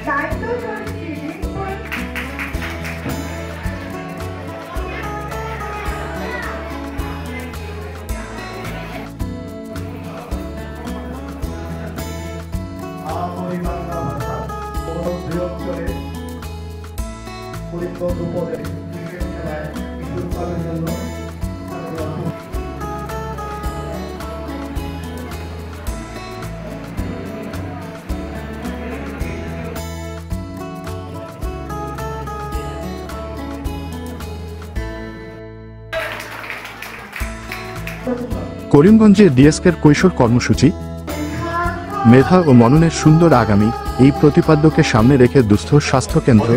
করিমগঞ্জ উপজেলা ক্রিকেট খেলায় কিশোর ক্লাবের জন্য করিমগঞ্জে ডিএসকের কৈশোর কর্মসূচি মেধা ও মননের সুন্দর আগামী এই প্রতিপাদ্যকে সামনে রেখে দুস্থ স্বাস্থ্য কেন্দ্র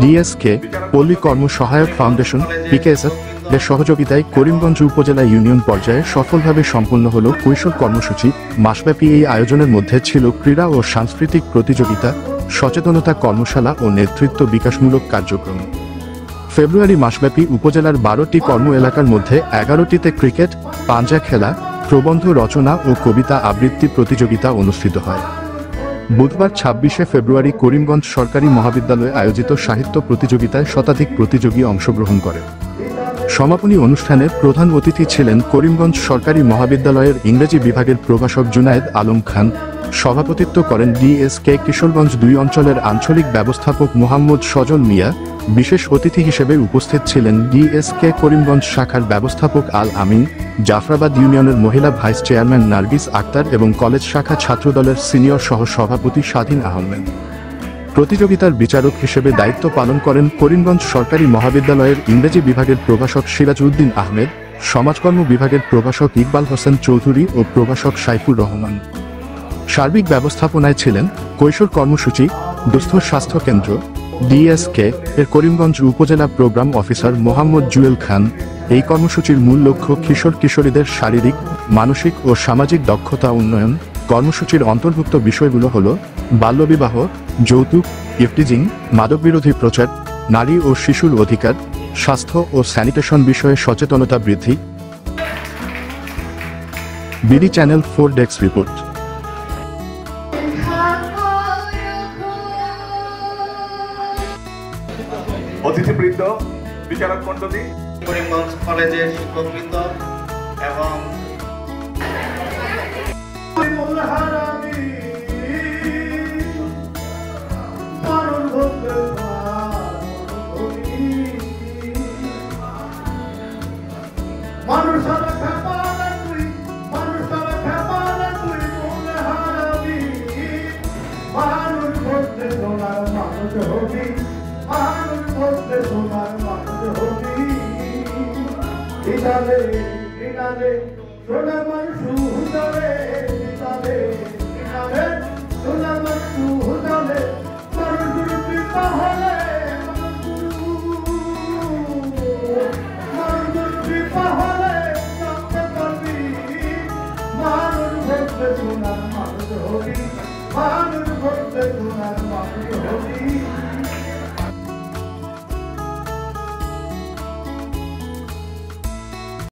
ডিএসকে পল্লী কর্ম সহায়ক ফাউন্ডেশন পিকেএসএফ এর সহযোগিতায় করিমগঞ্জ উপজেলা ইউনিয়ন পর্যায়ে সফলভাবে সম্পন্ন হল কৈশোর কর্মসূচি। মাসব্যাপী এই আয়োজনের মধ্যে ছিল ক্রীড়া ও সাংস্কৃতিক প্রতিযোগিতা, সচেতনতা কর্মশালা ও নেতৃত্ব বিকাশমূলক কার্যক্রম। ফেব্রুয়ারি মাসব্যাপী উপজেলার 12টি কর্ম এলাকার মধ্যে 11টিতে ক্রিকেট, পাঞ্জা খেলা, প্রবন্ধ রচনা ও কবিতা আবৃত্তি প্রতিযোগিতা অনুষ্ঠিত হয়। বুধবার 26শে ফেব্রুয়ারি করিমগঞ্জ সরকারি মহাবিদ্যালয়ে আয়োজিত সাহিত্য প্রতিযোগিতায় শতাধিক প্রতিযোগী অংশগ্রহণ করে। সমাপনী অনুষ্ঠানে প্রধান অতিথি ছিলেন করিমগঞ্জ সরকারি মহাবিদ্যালয়ের ইংরেজি বিভাগের প্রভাষক জুনায়েদ আলম খান। সভাপতিত্ব করেন ডিএসকে কিশোরগঞ্জ 2 অঞ্চলের আঞ্চলিক ব্যবস্থাপক মোহাম্মদ সজল মিয়া। বিশেষ অতিথি হিসেবে উপস্থিত ছিলেন ডিএসকে করিমগঞ্জ শাখার ব্যবস্থাপক আল আমিন, জাফরাবাদ ইউনিয়নের মহিলা ভাইস চেয়ারম্যান নার্গিস আক্তার এবং কলেজ শাখা ছাত্রদলের সিনিয়র সহ সভাপতি স্বাধীন আহমেদ। প্রতিযোগিতার বিচারক হিসেবে দায়িত্ব পালন করেন করিমগঞ্জ সরকারি মহাবিদ্যালয়ের ইংরেজি বিভাগের প্রভাষক সিরাজউদ্দিন আহমেদ, সমাজকর্ম বিভাগের প্রভাষক ইকবাল হোসেন চৌধুরী ও প্রভাষক সাইফুর রহমান। সার্বিক ব্যবস্থাপনায় ছিলেন কৈশোর কর্মসূচি দুস্থ স্বাস্থ্য কেন্দ্র ডিএসকে এর করিমগঞ্জ উপজেলা প্রোগ্রাম অফিসার মোহাম্মদ জুয়েল খান। এই কর্মসূচির মূল লক্ষ্য কিশোর কিশোরীদের শারীরিক, মানসিক ও সামাজিক দক্ষতা উন্নয়ন। কর্মসূচির অন্তর্ভুক্ত বিষয়গুলো হল বাল্যবিবাহ, যৌতুক, ইফটিজিং, মাদকবিরোধী প্রচার, নারী ও শিশুর অধিকার, স্বাস্থ্য ও স্যানিটেশন বিষয়ে সচেতনতা বৃদ্ধি। BD channel 4 desk report. অতিথিবৃন্দ, বিচারক মণ্ডলী, করিমগঞ্জ কলেজের শিক্ষকবৃন্দ এবং মানুষ হবি